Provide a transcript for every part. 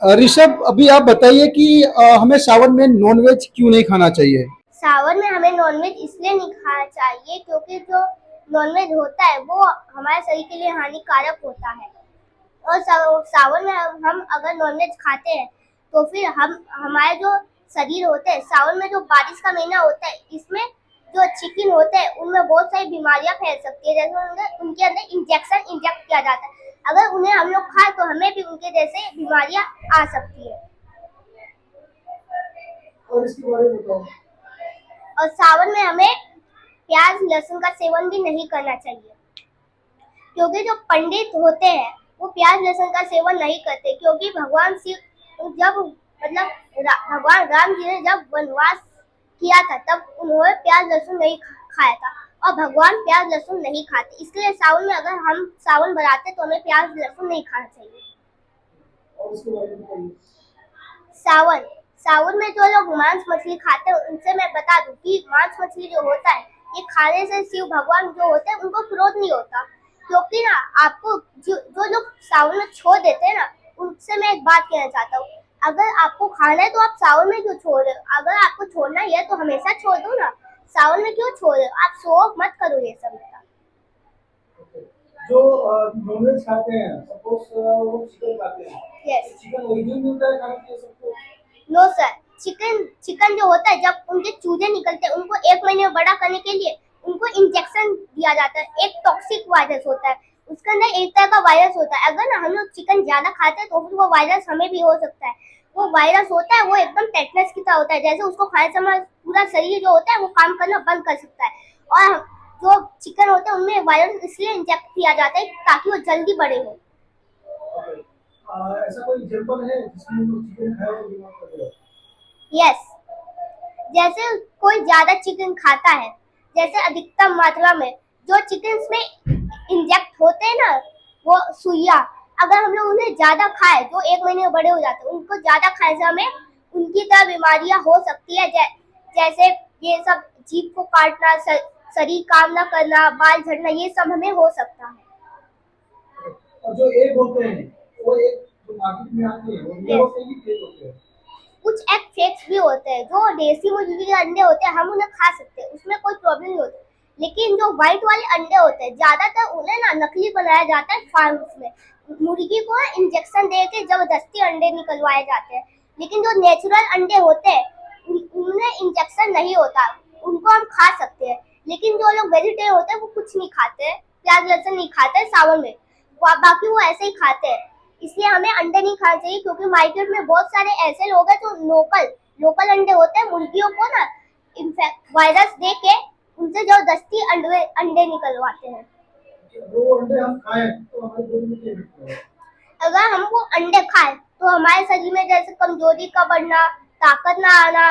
ऋषभ, अभी आप बताइए कि हमें सावन में नॉनवेज क्यों नहीं खाना चाहिए। सावन में हमें नॉनवेज इसलिए नहीं खाना चाहिए क्योंकि जो नॉनवेज होता है वो हमारे शरीर के लिए हानिकारक होता है। और सावन में हम अगर नॉनवेज खाते हैं तो फिर हम हमारे जो शरीर होते हैं, सावन में जो बारिश का महीना होता है, इसमें जो चिकन होते हैं उनमें बहुत सारी बीमारियां फैल सकती है। जैसे उनके अंदर इंजेक्शन इंजेक्ट किया जाता है, अगर उन्हें हम लोग खाए तो हमें भी उनके जैसे बीमारियां आ सकती है। और इसके बारे में बताओ। और सावन में हमें प्याज लहसुन का सेवन भी नहीं करना चाहिए क्योंकि जो पंडित होते हैं वो प्याज लहसुन का सेवन नहीं करते, क्योंकि भगवान शिव जब भगवान राम जी ने जब वनवास किया था तब उन्होंने प्याज लहसुन नहीं खाया था, और भगवान प्याज लहसुन नहीं खाते। इसलिए सावन में अगर हम सावन बनाते तो हमें प्याज लहसुन नहीं खाना चाहिए। और उसके बारे में बताइए। सावन सावन में जो लोग मांस मछली खाते हैं उनसे मैं बता दूं कि मांस मछली जो होता है ये खाने से शिव भगवान जो होते हैं उनको क्रोध नहीं होता। क्योंकि ना आपको जो लोग सावन में छोड़ देते हैं ना, उनसे मैं एक बात कहना चाहता हूँ, अगर आपको खाना है तो आप सावन में क्यों छोड़ रहे हो? अगर आपको छोड़ना ही है तो हमेशा छोड़ दो ना, सावन में क्यों छोड़ रहे हो? आप शो मत करो ये सब। जो नॉनवेज खाते हैं, सपोज वो चिकन खाते हैं, यस, चिकन ओरिजिनल मिलता है खाने के लिए सबको? नो सर, चिकन चिकन जो होता है जब उनके चूजे निकलते हैं उनको 1 महीने में बड़ा करने के लिए उनको इंजेक्शन दिया जाता है। एक टॉक्सिक वायरस होता है, उसके अंदर एक तरह का वायरस होता है। अगर ना हम लोग चिकन ज्यादा खाते हैं तो फिर वो वायरस हमें भी हो सकता है। वो वायरस होता है वो एकदम टेटनस की तरह होता है, जैसे उसको खाने से हमारा पूरा शरीर जो होता है वो काम करना बंद कर सकता है। और जो चिकन होते हैं उनमें वायरस इसलिए इंजेक्ट किया जाता है ताकि वो जल्दी बड़े हो। ऐसा कोई एग्जांपल है जिसमें लोग चिकन खाए और बीमार पड़ गए? यस, जैसे कोई ज्यादा चिकन खाता है, जैसे अधिकतम मात्रा में जो चिकन में इंजेक्ट होते हैं ना, वो सुइया, अगर हम लोग उन्हें ज्यादा खाए जो 1 महीने में बड़े हो जाते हैं, उनको ज्यादा खाने से हमें उनकी तरह बीमारियां हो सकती है। जैसे ये सब जीभ को काटना, शरीर काम ना करना, बाल झड़ना, ये सब हमें हो सकता है। और जो एग होते हैं वो एग जो मार्केट में आते हैं वो रियल होते हैं कि फेक होते हैं? कुछ एग फेक्स भी होते हैं। जो देसी मुर्गी के अंडे होते हैं हम उन्हें खा सकते हैं, उसमें कोई प्रॉब्लम नहीं होती। लेकिन जो व्हाइट वाले अंडे होते हैं ज्यादातर उन्हें ना नकली बनाया जाता है फार्म्स में। मुर्गी को इंजेक्शन दे के जबरदस्ती अंडे निकलवाए जाते हैं। लेकिन जो नेचुरल अंडे होते हैं उनमें इंजेक्शन नहीं होता, उनको हम खा सकते हैं। लेकिन जो लोग वेजिटेरियन होते हैं वो कुछ नहीं खाते, प्याज लहसुन नहीं खाते सावन में, बाकी वो ऐसे ही खाते हैं। इसलिए हमें अंडे नहीं खाना चाहिए, क्योंकि मार्केट में बहुत सारे ऐसे लोग हैं जो लोकल लोकल अंडे होते हैं, मुर्गियों को ना इन्फेक्ट वायरस दे के उनसे जबरदस्ती अंडे अंडे निकलवाते हैं। वो अंडे हम खाएं तो हमारे बॉडी में क्या इफेक्ट होगा? अगर हम वो अंडे खाएं तो हमारे शरीर में जैसे कमजोरी का बढ़ना, ताकत ना आना,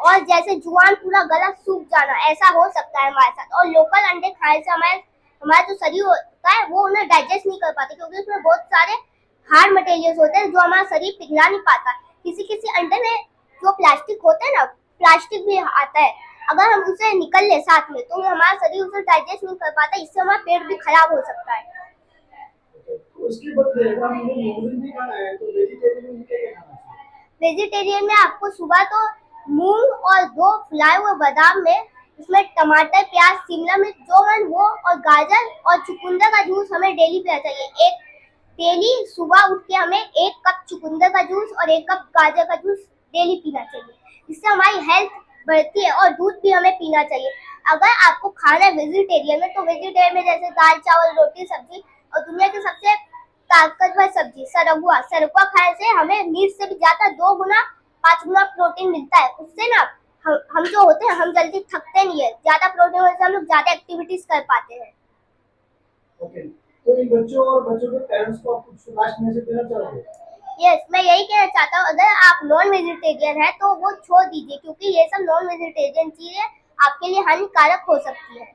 और जैसे जुबान पूरा गला सूख जाना, ऐसा हो सकता है हमारे साथ। और लोकल अंडे खाने से हमारे हमारा जो शरीर होता है वो उन्हें डाइजेस्ट नहीं कर पाते, क्योंकि उसमें बहुत सारे हार्ड मटेरियल्स होते हैं जो हमारा शरीर पिघला नहीं पाता। किसी किसी अंडे में जो प्लास्टिक होता है ना, प्लास्टिक भी आता है, अगर हम उसे निकल ले साथ में तो हमारा शरीर उसे डाइजेस्ट नहीं कर पाता, इससे हमारा पेट भी खराब हो सकता है। तो उसके बदले अगर हम नॉनवेज नहीं खाना है तो वेजिटेरियन में क्या खाना चाहिए? वेजिटेरियन में आपको सुबह तो मूंग और 2 फुलाए हुए बादाम में, इसमें टमाटर, प्याज, शिमला मिर्च जो मन वो, और गाजर और चुकंदर का जूस हमें डेली पीना चाहिए। एक डेली सुबह उठ के हमें 1 कप चुकंदर का जूस और 1 कप गाजर का जूस डेली पीना चाहिए। इससे हमारी हेल्थ बढ़ती है। और दूध भी हमें पीना चाहिए। अगर आपको खाना है वेजिटेरियन में तो वेजिटेरियन में जैसे दाल चावल रोटी सब्जी, और दुनिया की सबसे ताकतवर सब्जी सरगुआ, सरगुआ खाने से हमें मीट से भी ज्यादा 2 गुना 5 गुना प्रोटीन मिलता है। उससे ना हम जो होते हैं हम जल्दी थकते नहीं है, ज्यादा प्रोटीन होने से हम लोग ज्यादा एक्टिविटीज कर पाते हैं। ओके, तो इन बच्चों और बच्चों के पेरेंट्स को आप कुछ लास्ट मैसेज देना चाहोगे? यस, मैं यही कहना चाहता हूँ, अगर आप नॉन वेजिटेरियन है तो वो छोड़ दीजिए, क्योंकि ये सब नॉन वेजिटेरियन चीजें आपके लिए हानिकारक हो सकती है।